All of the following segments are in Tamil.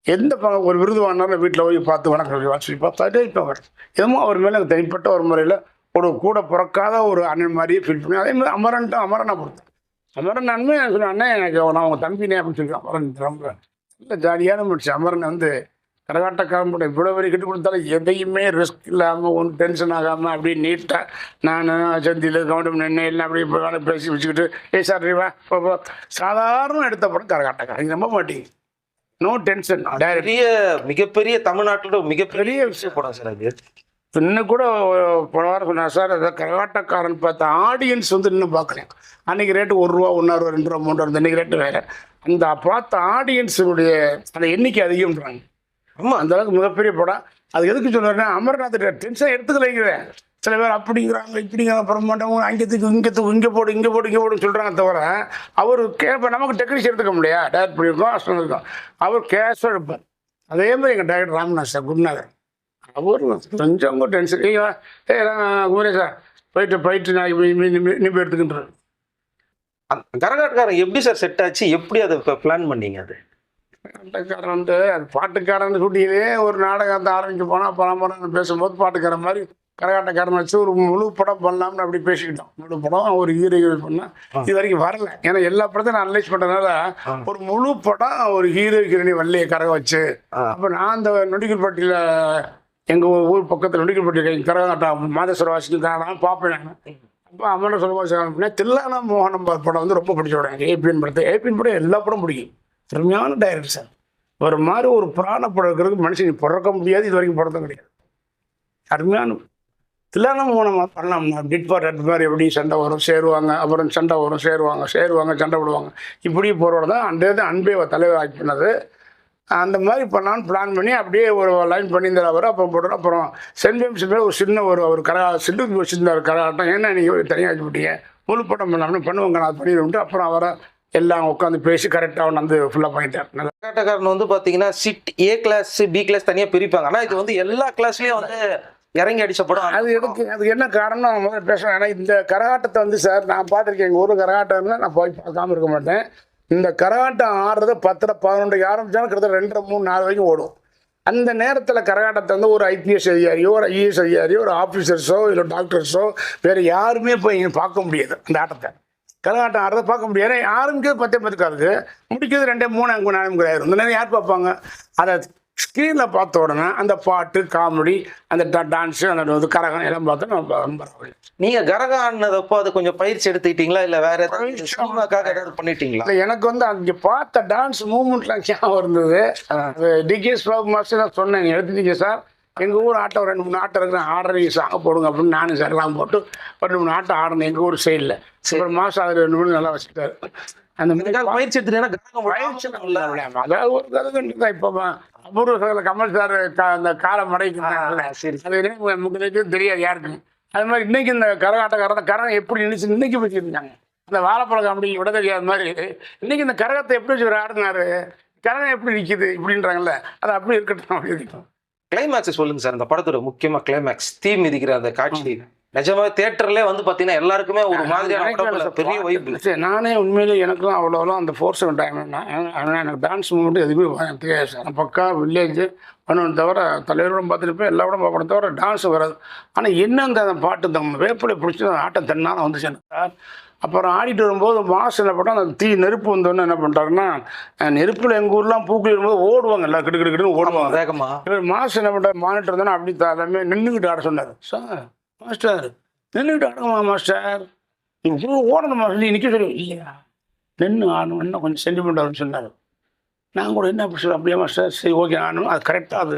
எந்த ஒரு விருது வாங்கினாலும் வீட்டில் போய் பார்த்து வணக்கம் சொல்லி பார்த்தாட்டே இப்போ அவர் எதுவும் அவர் மேலே எனக்கு தனிப்பட்ட ஒரு முறையில் ஒரு கூட பிறக்காத ஒரு அண்ணன் மாதிரியே ஃபீல் பண்ணி அதே மாதிரி அமரனை பொறுத்தேன். அமரன் அண்ணன் எனக்கு சொன்ன அண்ணன் எனக்கு நான் அவங்க தம்பினே அப்படின்னு சொல்லி அமரன் ரொம்ப நல்ல ஜாலியான முடிச்சு. அமரன் வந்து கரகாட்டக்காரன் கூட இவ்வளோ வரை கட்டி கொடுத்தாலும் எதையுமே ரிஸ்க் இல்லாமல் ஒன்றும் டென்ஷன் ஆகாமல் அப்படியே நீட்டாக நான் சந்தியில் கவுண்டம் நின்று எல்லாம் அப்படியே வேலை பேசி வச்சுக்கிட்டு சார் ரீவா சாதாரண எடுத்த படம் கரகாட்டக்காரன் நம்ப மாட்டீங்க. No tension. மிகப்பெரிய தமிழ்நாட்டோட மிகப்பெரிய விஷயம் படம் சார் அது. இன்னும் கூட போன வாரம் சொன்னார் சார் அதை கரகாட்டக்காரன் பார்த்த ஆடியன்ஸ் வந்து இன்னும் பார்க்குறேன். அன்றைக்கி ரேட்டு ₹1 1 ரூபா 2 ரூபா 3 ரூபா இன்றைக்கி ரேட்டு வேறு. அந்த பார்த்த ஆடியன்ஸுடைய அந்த எண்ணிக்கை அதிகம்ன்றாங்க. ஆமாம் அந்த அளவுக்கு மிகப்பெரிய படம். அது எதுக்கு சொல்லுறேன்னா அமர்நாத் டென்ஷன் எடுத்துக்கலைங்கிறேன். சில பேர் அப்படிங்கிறாங்க இப்படிங்கிறாங்க பிரமாண்டவங்க அங்கத்துக்கு இங்கே போடுன்னு சொல்கிறாங்க தவிர அவர் இப்போ நமக்கு டெக்னீஷியன் எடுத்துக்க முடியா டேரக்ட் பண்ணியிருக்கோம் அஸ்டம் இருக்கோம். அவர் கேஷாக எடுப்பார். அதே மாதிரி எங்கள் டைரக்டர் ராமநாத் சார் குருநாதர் அவர் கொஞ்சம் கூட டென்ஷன் குமரே சார் போயிட்டு நான் போய் எடுத்துக்கின்றார். கரகாட்டக்காரன் எப்படி சார் செட் ஆச்சு, எப்படி அதை பிளான் பண்ணீங்க? அது கரகாட்டக்காரன் வந்து அது பாட்டுக்காரன் ஷூட்டிங்லேயே ஒரு நாடகத்தை ஆரம்பிக்க போனால் பரம்பரை பேசும்போது பாட்டுக்காரன் மாதிரி கரகாட்டக்காரன் வச்சு ஒரு முழு படம் பண்ணலாம்னு அப்படி பேசிக்கிட்டோம். முழு படம் ஒரு ஹீரோ பண்ணால் இது வரைக்கும் வரல. ஏன்னா எல்லா படத்தையும் நான் அனலைஸ் பண்ணுறதுனால ஒரு முழு படம் ஒரு ஹீரோயினி வள்ளியை கரக வச்சு அப்போ நான் அந்த நொடிக்கல்பட்டியில் எங்கள் ஊர் பக்கத்தில் நொடிக்கல்பட்டி கரகாட்டம் மாதேஸ்வர வாசிக்கு நான் பார்ப்பேன். நான் அப்போ அம்மனை சொல்லுவாங்க அப்படின்னா தில்லானா மோகனம் படம் வந்து ரொம்ப பிடிச்ச விடாங்க. ஏபிஎன் படம் எல்லா படம் பிடிக்கும். அருமையான டைரக்டர் சார். ஒரு மாதிரி ஒரு புராண படம் இருக்கிறதுக்கு மனுஷன் பிறக்க முடியாது. இது வரைக்கும் படத்தும் கிடையாது. அருமையான தில்லானா மோகனம் பண்ணலாம்னா டிட்பார் ரெட் மாதிரி எப்படி சண்டை வரும் சேருவாங்க, அப்புறம் சண்டை வரும் சேருவாங்க சண்டை விடுவாங்க, இப்படி போகிறோட தான் அன்பே தலைவர் ஆக்ட் பண்ணது. அந்த மாதிரி பண்ணான்னு பிளான் பண்ணி அப்படியே ஒரு லைன் பண்ணியிருந்தார் அவர். அப்புறம் போட்டோம். அப்புறம் சென்ட் ஒரு சின்ன ஒரு சிட்டு வச்சுருந்தார் கரகாட்டம். ஏன்னா நீங்கள் தனியாக வச்சுக்கிட்டீங்க முழு படம் பண்ணலாம்னு பண்ணுவாங்க நான் பண்ணிட்டு அப்புறம் அவரை எல்லாம் உட்காந்து பேசி கரெக்டாக வந்து ஃபுல்லாக பண்ணிட்டார். கரகாட்டக்காரன் வந்து பார்த்தீங்கன்னா chit A class B class தனியாக பிரிப்பாங்க. ஆனால் இது வந்து எல்லா கிளாஸ்லேயும் வந்து இறங்கி அடிச்ச படம். அதுக்கு என்ன காரணம் முதல்ல பேசுகிறேன். ஏன்னா இந்த கரகாட்டத்தை வந்து சார் நான் பார்த்துருக்கேன். எங்கள் ஊரில் கரகாட்டம்னா நான் போய் பார்க்காம இருக்க மாட்டேன். இந்த கரகாட்டம் ஆடுறது 10 11 ஆரம்பிச்சாலும் கிட்டத்தட்ட 2 3 4 வரைக்கும் ஓடும். அந்த நேரத்தில் கரகாட்டத்தை வந்து ஒரு ஐபிஎஸ் அதிகாரியோ ஒரு ஐஏஎஸ் அதிகாரியோ ஒரு ஆஃபீஸர்ஸோ இல்லை டாக்டர்ஸோ வேறு யாருமே போய் பார்க்க முடியாது. அந்த ஆட்டத்தை கரகாட்டம் ஆடுறதை பார்க்க முடியாது. ஏன்னா ஆரம்பிக்கிறது 10 10 முடிக்கிறது 2 3 5 4 ஆயிரும். இந்த நேரம் யார் பார்ப்பாங்க? அதை ஸ்க்ரீனில் பார்த்த உடனே அந்த பாட்டு காமெடி அந்த டான்ஸு அந்த கரகம் எல்லாம் பார்த்து நம்ம ரொம்ப. நீங்கள் கரகம் ஆடினதப்போ அது கொஞ்சம் பயிற்சி எடுத்துக்கிட்டீங்களா இல்லை வேறு ஏதாவது பண்ணிட்டீங்களா? இல்லை எனக்கு வந்து அங்கே பார்த்த டான்ஸ் மூமெண்ட்லாம் ஞாபகம் இருந்தது. டிகேஎஸ் பாபு மாஸ்டர் தான் சொன்னேன் எடுத்துட்டீங்க சார் எங்கள் ஊர் ஆட்டம் 2 3 ஆட்டம் இருக்கிற ஆடுறீங்க சாங்க போடுங்க அப்படின்னு நானும் சார் எல்லாம் போட்டு 2 3 ஆட்டம் ஆடணும் எங்கள் ஊர் சைடில். அப்புறம் மாதம் அது 2 3 நல்லா வச்சுட்டாரு. அந்த மாதிரி பயிற்சி எடுத்துட்டீங்கன்னா அதாவது ஒரு கரகம் தான். இப்போ அபூர்வ கமல் சார் அந்த காலம் மடைக்கிறாங்கல்ல, சரி அது முக்கிய தெரியாது யாருக்கும். அது மாதிரி இன்னைக்கு இந்த கரகம் எப்படி நினைச்சு இன்னைக்கு வச்சுருந்தாங்க. அந்த வாழைப்பழம் காமெடி விட தெரியாத மாதிரி இன்னைக்கு இந்த கரகத்தை எப்படி வச்சு ஆடினாரு, கரகம் எப்படி நிற்கிது இப்படின்றாங்கல்ல, அது அப்படி இருக்கட்டும் அப்படி இருக்கட்டும். கிளைமேக்ஸ் சொல்லுங்க சார். அந்த படத்தோட முக்கியமாக கிளைமேக்ஸ் தீ மிதிக்கிற அந்த காட்சி நிஜமாவே தியேட்டர்லேயே வந்து பார்த்தீங்கன்னா எல்லாருக்குமே ஒரு மாதிரியான பெரிய வைப்பு. சரி நானே உண்மையிலே எனக்கும் அவ்வளோலாம் அந்த ஃபோர்ஸ் டைம் ஆனால் எனக்கு டான்ஸ் மூமெண்ட் எதுவுமே தெரியாது சார். பக்கா வில்லேஜ் பண்ணுவேன் தவிர தலைவரோட பார்த்துருப்பேன் எல்லா படம் பார்க்கணும் தவிர டான்ஸ் வராது. ஆனால் என்ன அந்த பாட்டு தம் வேப்பிலை பிடிச்சி ஆட்டம் தன்னாலும் வந்துச்சு சார். அப்புறம் ஆடிட்டு வரும்போது மாசு என்ன பண்ணால் அந்த நெருப்பு வந்தோன்னு என்ன பண்ணுறாருன்னா நெருப்பில் எங்கள் ஊர்லாம் பூக்கள் வரும்போது ஓடுவாங்க எல்லாம் கிடுக்கிட்டுன்னு ஓடுவாங்க வேகமாக. இவர் மாசு என்ன பண்ணுறாரு மானிட்டர் இருந்தோன்னா அப்படி எல்லாமே நின்றுக்கிட்டு ஆட சொன்னார். சார் மாஸ்டர் நின்றுக்கிட்டு ஆடுங்கம்மா மாஸ்டர் நீங்கள் ஓடணுமா சொல்லி நிற்க சொல்லி இல்லையா நின்று ஆடணும் இன்னும் கொஞ்சம் சென்டிமெண்ட் வரும்னு சொன்னார். நான் கூட என்ன அப்படி அப்படியே மாஸ்டர் சரி ஓகே ஆடணும் அது கரெக்டாக அது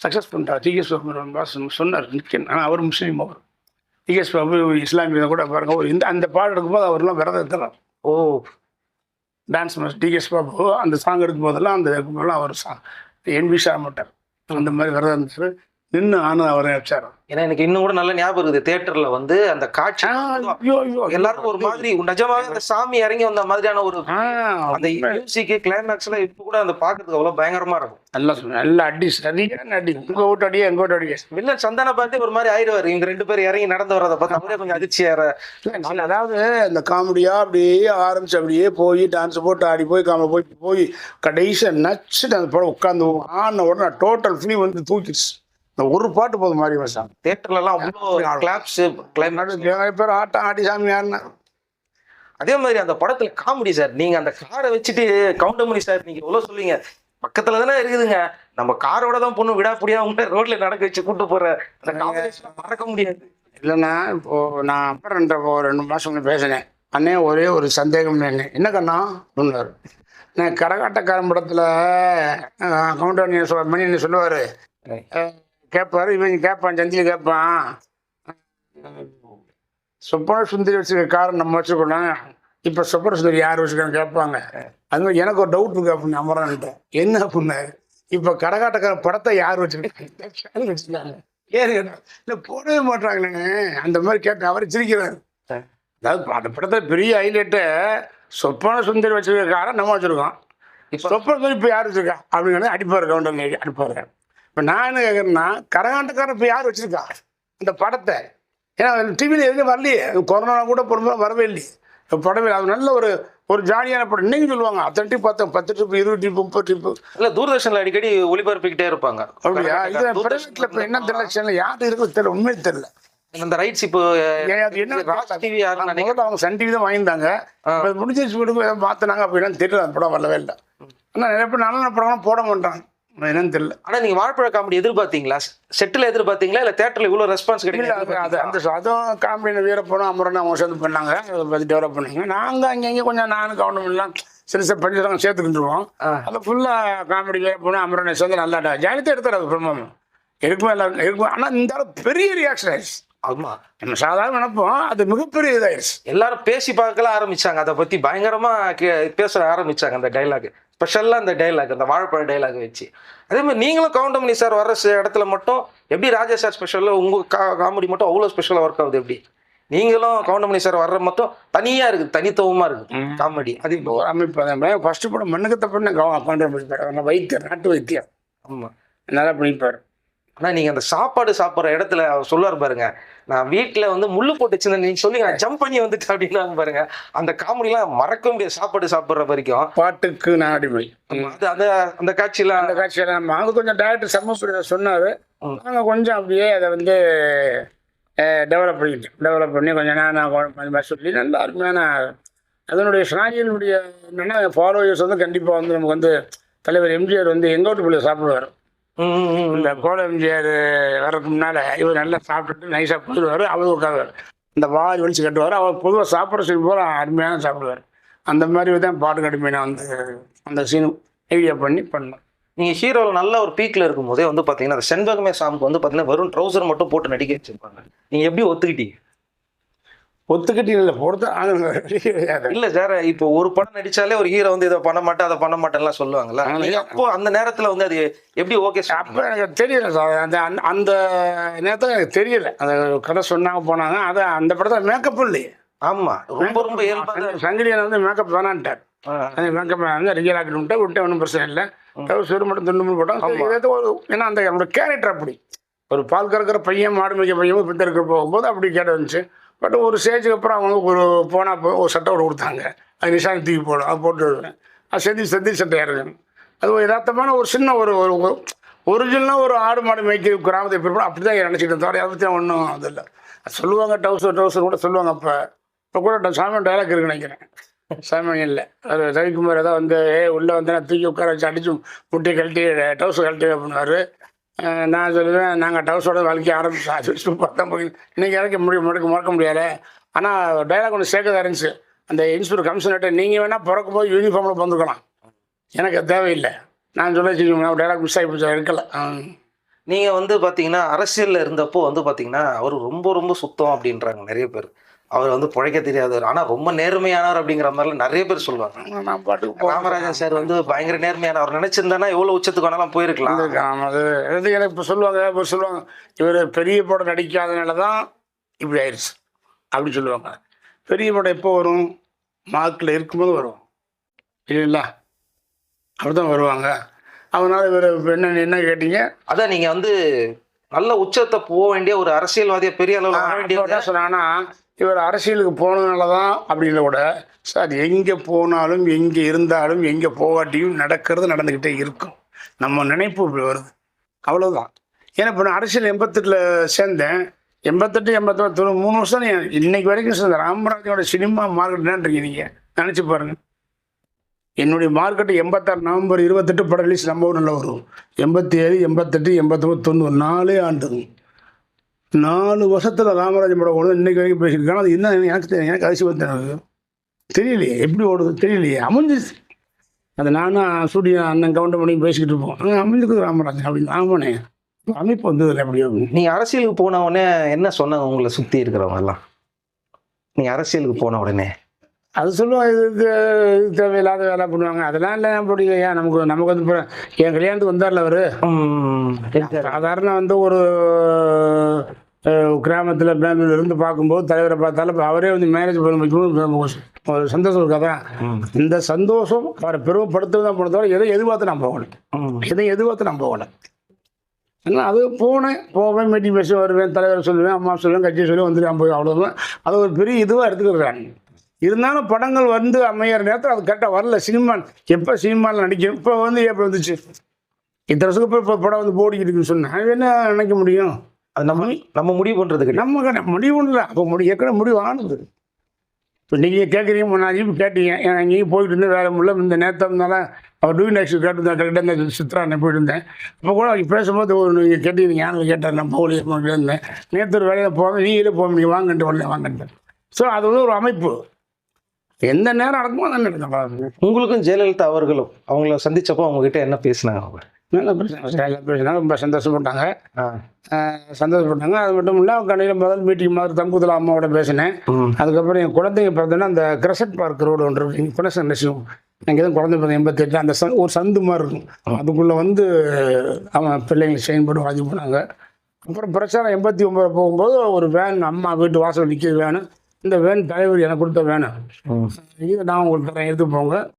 சக்ஸஸ் பண்ணிட்டார். டிகேஎஸ் பாபு சொன்னார் நிற்க. ஆனால் அவர் முஸ்லீம் அவர் டிகேஎஸ் பாபு இஸ்லாமிய கூட பாருங்க ஒரு அந்த பாடம் எடுக்கும்போது அவர்லாம் விரதம் இருக்கிறார். ஓ டான்ஸ் மாஸ்டர் டிகேஎஸ் பாபு அந்த சாங் எடுக்கும் போதெல்லாம் அந்த எடுக்கும்போதெல்லாம் அவர் NV சார் மாட்டார் அந்த மாதிரி விரதம் இருந்தார். நின்று ஆனது அவரை வச்சார். ஏன்னா எனக்கு இன்னும் கூட நல்ல ஞாபகம் இருக்குது. தியேட்டர்ல வந்து அந்த காட்சி ஐயோ ஐயோ எல்லாருக்கும் ஒரு மாதிரி நிஜமாவே அந்த சாமி இறங்கி வந்த மாதிரியான ஒரு அந்த உண்மை. மியூசிக் கிளைமேக்ஸ்ல இப்ப கூட அந்த பாக்குறதுக்கு அவ்வளவு பயங்கரமா இருக்கும். நல்லா சொன்ன, நல்லா அடி, சரியான அடி, உங்க வீட்டு அடியே எங்க வீட்டு அடியே. வில்லன் சந்தான பார்த்து ஒரு மாதிரி ஆயிடுவாரு. இவங்க 2 பேரும் இறங்கி நடந்து வரதை பார்த்து அவரே கொஞ்சம் அதிர்ச்சியார. அதாவது இந்த காமெடியா அப்படியே ஆரம்பிச்சு அப்படியே போய் டான்ஸ் போட்டு ஆடி போய் போய் போய் கடைசியா நச்சுட்டு அந்த படம் உட்காந்து ஆன உடனே டோட்டல் ஃபிலிம் வந்து தூக்கிடுச்சு. இந்த ஒரு பாட்டு போதும் மாதிரி வச்சாங்க. தியேட்டர்ல எல்லாம் அவ்வளோ கிளாப்ஸ் கிளைமேக்ஸ். நிறைய பேர் ஆட்டம் ஆடி சாமி யாருன்னா. அதே மாதிரி அந்த படத்துல காமெடி சார், நீங்க அந்த காரை வச்சுட்டு கவுண்டமணி சார் நீங்க எவ்வளவு சொல்லுவீங்க, பக்கத்துல தானே இருக்குதுங்க, நம்ம காரோட தான் பொண்ணு விடாப்படியா உங்களை ரோட்ல நடக்க வச்சு கூட்டு போற அந்த காமெடி மறக்க முடியாது. இல்லைண்ணா, இப்போ நான் அப்புறம் ஒரு 2 மாதம் முன்னாடி பேசினேன். அண்ணே ஒரே ஒரு சந்தேகம், என்ன கண்ணா சொன்னார். நான் கரகாட்டக்காரன் படத்தில் கவுண்டர் மணி என்ன சொல்லுவார், கேட்பார், இவங்க கேட்பான், சந்தியில் கேட்பான், சொப்பன சுந்தரி வச்சுருக்க காரை நம்ம வச்சுருக்கோம், இப்போ சொப்பன சுந்தரி யார் வச்சுருக்கான்னு கேட்பாங்க. அது மாதிரி எனக்கு ஒரு டவுட் இருக்கு அப்படின்னு அமரான்ட்டேன். என்ன அப்படின்னா, இப்போ கரகாட்டக்கார படத்தை யார் வச்சுருக்காங்க வச்சுருக்காங்க ஏன் இல்லை போடவே மாட்டாங்களேன்னு அந்த மாதிரி கேட்டு அவர் சிரிக்கிறார். அதாவது அந்த படத்தை பெரிய ஹைலைட்டு சொப்பன சுந்தரி வச்சுருக்க காரை நம்ம வச்சுருக்கோம், இப்போ சொப்பன சுந்தரி இப்போ யார் வச்சுருக்கா அப்படிங்கிறது அடிப்பார், கவுண்டர் அடிப்பார். இப்போ நான் என்ன கேட்குறேன்னா, கரகாட்டக்காரன் இப்போ யார் வச்சுருக்கா அந்த படத்தை? ஏன்னா டிவியில் எதுவுமே வரலையே, கொரோனா கூட பொறுமையாக வரவே இல்லையே படமே. அது நல்ல ஒரு ஜாலியான படம். இன்னைக்கு சொல்லுவாங்க அத்தனை டிப் பார்த்தேன், 10 டிப் 20 டிப் 30 டிப் இல்லை தூர்தர்ஷனில் அடிக்கடி ஒளிபரப்பிக்கிட்டே இருப்பாங்க. அப்படியா? இது பிரைவேட்டில் இப்போ என்ன தெரியல, சேனல் யார் இருக்குன்னு தெரியல, உண்மையை தெரியல. அந்த ரைட்ஸ் இப்போ என்ன ராஜ் டிவி அவங்க சன் டிவி தான் வாங்கியிருந்தாங்க, முடிஞ்சிச்சு விடுங்க மாற்றினாங்க அப்படின்னா தெரியல. அந்த படம் வரவே இல்லை. ஆனால் நிறைய பேர் நல்ல படம் போட மாட்டாங்க, என்னன்னு தெரியல. ஆனா நீங்க வாழைப்பழ காமெடி எதிர்பார்த்தீங்களா? செட்டில் எதிர்பார்த்தீங்களா இல்ல தியேட்டர்ல இவ்வளவு ரெஸ்பான்ஸ் கிடைக்கல? அதுவும் காமெடி வீரப்பனும் அமரனும் அவங்க சேர்ந்து பண்ணாங்க, அதை பற்றி டெவலப் பண்ணாங்க. நாங்கள் அங்கங்கே கொஞ்சம் நானும் கவுண்டமெண்ட்லாம் சிறு சிறு பஞ்சம் சேர்த்துக்கிட்டுருவோம். அதை ஃபுல்லாக காமெடி வீரப்பனும் அமரனை சேர்ந்து நல்லா ஜாலியத்தை எடுத்தார். அது பிரம்மம் இருக்குமே எல்லாருக்கும் இருக்கும். ஆனால் இந்த அளவு பெரிய ரியாக்ஷன் ஆயிடுச்சு. ஆமா, நம்ம சாதாரண நினைப்போம், அது மிகப்பெரிய இதாயிடுச்சு. எல்லாரும் பேசி பார்க்கலாம் ஆரம்பிச்சாங்க, அதை பத்தி பயங்கரமா பேச ஆரம்பிச்சாங்க. அந்த டைலாக் ஸ்பெஷலா, அந்த டைலாக், அந்த வாழைப்பழ டைலாக் வச்சு. அதே மாதிரி நீங்களும் கவுண்டமணி சார் வர்ற இடத்துல மட்டும் எப்படி ராஜா சார் ஸ்பெஷலா உங்க காமெடி மட்டும் அவ்வளோ ஸ்பெஷலா ஒர்க் ஆகுது? எப்படி நீங்களும் கவுண்டமணி சார் வர்ற மட்டும் தனியா இருக்குது, தனித்துவமா இருக்குது காமெடி? அது இப்போ ஒரு அமைப்பு. ஃபர்ஸ்ட் படம் மண்ணுக்கு தப்புன்னு கவுண்டமணி சார் வைத்தியர், நாட்டு வைத்தியர். ஆமா, நல்லா பண்ணிப்பாரு. ஆனா நீங்க அந்த சாப்பாடு சாப்பிட்ற இடத்துல சொல்லுவார் பாருங்க, நான் வீட்டுல வந்து முள்ளு போட்டு வச்சிருந்தேன், நீங்க சொல்லுங்க ஜம்ப் பண்ணி வந்துட்டு அப்படின்னா பாருங்க, அந்த காமெடிலாம் மறக்க முடியாது. சாப்பாடு சாப்பிட்ற வரைக்கும் பாட்டுக்கு நான் அடிமை. அது அந்த காட்சியெல்லாம் நம்ம அவங்க கொஞ்சம் டேரக்டர் செம்ம சொன்னாரு. நாங்கள் கொஞ்சம் அப்படியே அதை வந்து டெவலப் பண்ணி கொஞ்சம் நான் சொல்லி நல்லா அருமையான அதனுடைய ஸ்ராஜியனுடைய என்னென்னா ஃபாலோவர்ஸ் வந்து கண்டிப்பாக வந்து நமக்கு வந்து தலைவர் எம்ஜிஆர் வந்து எங்கள் வீட்டு பிள்ளை சாப்பிடுவார். இந்த கோல எம்ஜிஆர் வர்றதுக்கு முன்னால் இவர் நல்லா சாப்பிட்டுட்டு நைஸாக போயிடுவார். அவர் உட்காருவார், இந்த வாய் வலிச்சு கட்டுவார். அவர் பொதுவாக சாப்பிட்ற சீன் போல அருமையான சாப்பிடுவார். அந்த மாதிரி தான் பாட்டு கடுமையை நான் வந்து அந்த சீன் ஐடியா பண்ணேன். நீங்கள் ஹீரோவில் நல்ல ஒரு பீக்கில் இருக்கும் போதே வந்து பார்த்தீங்கன்னா அந்த செண்பகமே சாமுக்கு வந்து பார்த்தீங்கன்னா வெறும் ட்ரௌசர் மட்டும் போட்டு நடிக்க வச்சிருப்பாங்க. நீங்கள் எப்படி ஒத்துக்கிட்டீங்க? ஒத்துக்கிட்டீங்க பொறுத்த இல்லை சார், இப்போ ஒரு படம் நடிச்சாலே ஒரு ஹீரோ வந்து இதை பண்ண மாட்டேன் அதை பண்ண மாட்டேன்லாம் சொல்லுவாங்கல்ல. அப்போ அந்த நேரத்தில் வந்து அது எப்படி ஓகே? அப்போ எனக்கு தெரியல சார், அந்த நேரத்தில் எனக்கு தெரியல. அந்த கதை சொன்னாங்க போனாங்க. அதை அந்த படத்தில் மேக்கப் இல்லையே. ஆமாம், ரொம்ப இயல்பாக சங்கிலியன் வந்து மேக்கப் வேணான்ட்டார். அந்த மேக்கப் வந்து ரியல் ஆக்கிட்டு விட்டு ஒன்றும் பிரச்சனை இல்லை, சுரு மட்டும் துண்டு மட்டும் போட்டோம். ஏன்னா அந்த என்னோட கேரக்டர் அப்படி ஒரு பால் கறக்கிற பையன் மாடு மேய்க்க பையன் பித்த இருக்கிற போகும்போது அப்படி கேட்ட வந்துச்சு. பட் ஒரு ஸ்டேஜுக்கு அப்புறம் அவங்க ஒரு போனால் ஒரு சட்டை ஒன்று கொடுத்தாங்க, அது நிஷானி தூக்கி போடும், அது போட்டு வருவேன். அது செந்தில் சட்டையாக இருக்கணும். அது ஒரு யதார்த்தமான ஒரு சின்ன ஒரு ஒரிஜினலாக ஒரு ஆடு மாடு மேய்க்க கிராமத்தை எப்படி அப்படி தான் நினச்சிட்டு இருந்தோம். அதை பற்றி ஒன்றும் அது இல்லை. சொல்லுவாங்க டவுசர் கூட சொல்லுவாங்க. இப்போ கூட சாமி டைலாக் இருக்குன்னு நினைக்கிறேன். சாமி இல்லை, அது ரவிக்குமார் ஏதாவது வந்து உள்ளே வந்து நான் தூக்கி உட்கார வச்சு அடிச்சு முட்டி கழட்டி டவுசர் கழட்டி அப்படின்னாரு. நான் சொல்லுவேன், நாங்கள் டவுஸோட வாழ்க்கை ஆரம்பிச்சோம் பார்த்தா போய் இன்றைக்கி இறக்க மறக்க முடியாது. ஆனால் டைலாக் ஒன்று சேர்க்கதான் இருந்துச்சு. அந்த இன்ஸ்பெக்டர் கமிஷனர்கிட்ட நீங்கள் வேணால் பிறக்கும் போது யூனிஃபார்மில் வந்துருக்கலாம், எனக்கு அது தேவையில்லை. நான் சொல்ல வச்சுக்கோங்க, டைலாக் மிஸ் ஆகி போச்சு, இருக்கல. நீங்கள் வந்து பார்த்தீங்கன்னா அரசியலில் இருந்தப்போ வந்து பார்த்தீங்கன்னா அவர் ரொம்ப சுத்தம் அப்படின்றாங்க நிறைய பேர். அவர் வந்து பிழைக்க தெரியாதவர், ஆனா ரொம்ப நேர்மையானவர் அப்படிங்கிற மாதிரிலாம் நிறைய பேர் சொல்லுவாங்க. நான் பாட்டுக்கு போகிறேன். ராமராஜன் சார் வந்து பயங்கர நேர்மையானவர், நினைச்சிருந்தானா எவ்வளவு உச்சத்துக்கு வேணாலும் போயிருக்கலாம். அது எனக்கு இப்போ சொல்லுவாங்க இவர் பெரிய படம் நடிக்காதனால தான் இப்படி ஆயிடுச்சு அப்படி சொல்லுவாங்க. பெரிய படம் எப்போ வரும்? மார்க்கில் இருக்கும்போது வரும் இல்லைங்களா? அப்படி தான் வருவாங்க. அதனால இவர் என்ன கேட்டீங்க? அதான் நீங்க வந்து நல்ல உச்சத்தை போக வேண்டிய ஒரு அரசியல்வாதியா பெரிய அளவில் வர வேண்டிய என்ன சொன்னாங்கன்னா, இவர் அரசியலுக்கு போனதுனால தான் அப்படின்றத விட சார் எங்கே போனாலும் எங்கே இருந்தாலும் எங்கே போகாட்டியும் நடக்கிறது நடந்துக்கிட்டே இருக்கும். நம்ம நினைப்பு இப்படி வருது அவ்வளோதான். ஏன்னா இப்போ நான் அரசியல் 88 சேர்ந்தேன். 88, 89, 3 வருஷம் இன்னைக்கு வரைக்கும் சேர்ந்தேன். ராமராஜனோட சினிமா மார்க்கெட் என்னன்றீங்க நீங்கள் நினச்சி பாருங்கள். என்னுடைய மார்க்கெட்டு 86 நவம்பர் 28 படம் ரிலீஸ் நம்ம ஊரில் வரும். 87, 88, 89, 90 4 ஆண்டுங்க. 4 வருஷத்தில் ராமராஜன் படம் ஓடுது. இன்னைக்கு வரைக்கும் பேசியிருக்காங்க. அது என்ன எனக்கு அதிசயம் எனக்கு தெரியலையே, எப்படி ஓடுது தெரியலையே, அமைஞ்சிருச்சு. அது நானும் ஸ்டூடியோ அண்ணன் கவுண்டர் பண்ணி பேசிக்கிட்டு இருப்போம். அமைஞ்சிருக்குது ராமராஜன் அப்படின்னு. ஆமாண்ணே அமைப்பு வந்தது அப்படியே. நீங்க அரசியலுக்கு போன உடனே என்ன சொன்னாங்க உங்களை சுற்றி இருக்கிறவங்க எல்லாம்? நீங்க அரசியலுக்கு போன உடனே அது சொல்லுவாங்க, இது தேவையில்லாத வேலை பண்ணுவாங்க. அதெல்லாம் இல்லை பிடிக்கலையா நமக்கு வந்து இப்போ என் கல்யாணத்துக்கு வந்தார்ல அவர். சாதாரண வந்து ஒரு கிராமத்தில் பெங்களூர்ல இருந்து பார்க்கும்போது தலைவரை பார்த்தாலும் இப்போ அவரே வந்து மேரேஜ் பண்ண வைக்கணும் ஒரு சந்தோஷம் இருக்காதா? இந்த சந்தோஷம் அவரை பெருமைப்படுத்த தான் போன தவிர எதிர்பார்த்து நான் போகலை. எதிர்பார்த்து நான் போகலை. ஏன்னா அது போவேன் மீட்டிங் பேசி வருவேன், தலைவரை சொல்லுவேன், அம்மா சொல்லுவேன், கட்சி சொல்லுவேன், வந்துடுவேன் போய் அவ்வளோதான். அது ஒரு பெரிய இதுவாக எடுத்துக்கிறாங்க. இருந்தாலும் படங்கள் வந்து அமையிற நேரத்தில் அது கரெக்டாக வரல. எப்போ சினிமாவில் நடிக்கும் இப்போ வந்து எப்படி வந்துச்சு? இத்தனை வருஷத்துக்கு இப்போ படம் வந்து போடிக்கிட்டு சொன்னேன். என்ன நினைக்க முடியும்? அது நம்ம முடிவு பண்ணுறதுக்கு நம்ம முடிவு பண்ணல. அப்போ ஏற்கனவே முடிவு ஆனது. இப்போ நீங்கள் கேட்குறீங்க, முன்னாடி கேட்டீங்க, எங்கேயும் போயிட்டு இருந்தேன் வேலை முடியல. இந்த நேரத்தினால அவர் டூயின் ஆக்சிட் கேட்டிருந்தேன். கரெக்டாக இந்த சித்ரா நான் போயிட்டு இருந்தேன். அப்போ கூட பேசும்போது நீங்கள் கேட்டீங்க, யாரும் கேட்டார், நான் போலியாக இருந்தேன். நேற்று ஒரு வேலையில் போவேன், நீங்களே போக நீங்கள் வாங்கன்ட்டு வரல வாங்கன்ட்டு. ஸோ அது வந்து ஒரு அமைப்பு. எந்த நேரம் நடக்குமோ அந்த நேரம். உங்களுக்கும் ஜெயலலிதா அவர்களும் அவங்கள சந்திச்சப்போ அவங்ககிட்ட என்ன பேசினாங்க? அவங்க நல்லா பேசினாங்க. ரொம்ப சந்தோஷப்பட்டாங்க. அது மட்டும் இல்லை, கடையில் முதல் மீட்டிங் மாதிரி தம்புதலா அம்மாவோட பேசினேன். அதுக்கப்புறம் என் குழந்தைங்க பிறந்தேன்னா அந்த கிரசட் பார்க் ரோடு ஒன்று இருக்கு, குணசன் நசியும். அங்கே தான் குழந்தை பிறந்த 88 அந்த ஒரு சந்து மாதிரி இருக்கும். அதுக்குள்ளே வந்து அவன் பிள்ளைங்களை செயின் போட்டு வாங்கி போனாங்க. அப்புறம் பிரச்சாரம் 89 போகும்போது ஒரு வேன் அம்மா வீட்டு வாசல் நிற்கிது வேனு. இந்த வேன் தலைவர் எனக்கு கொடுத்த வேனு, இது நான் உங்களுக்கு தரேன், எடுத்து போங்க.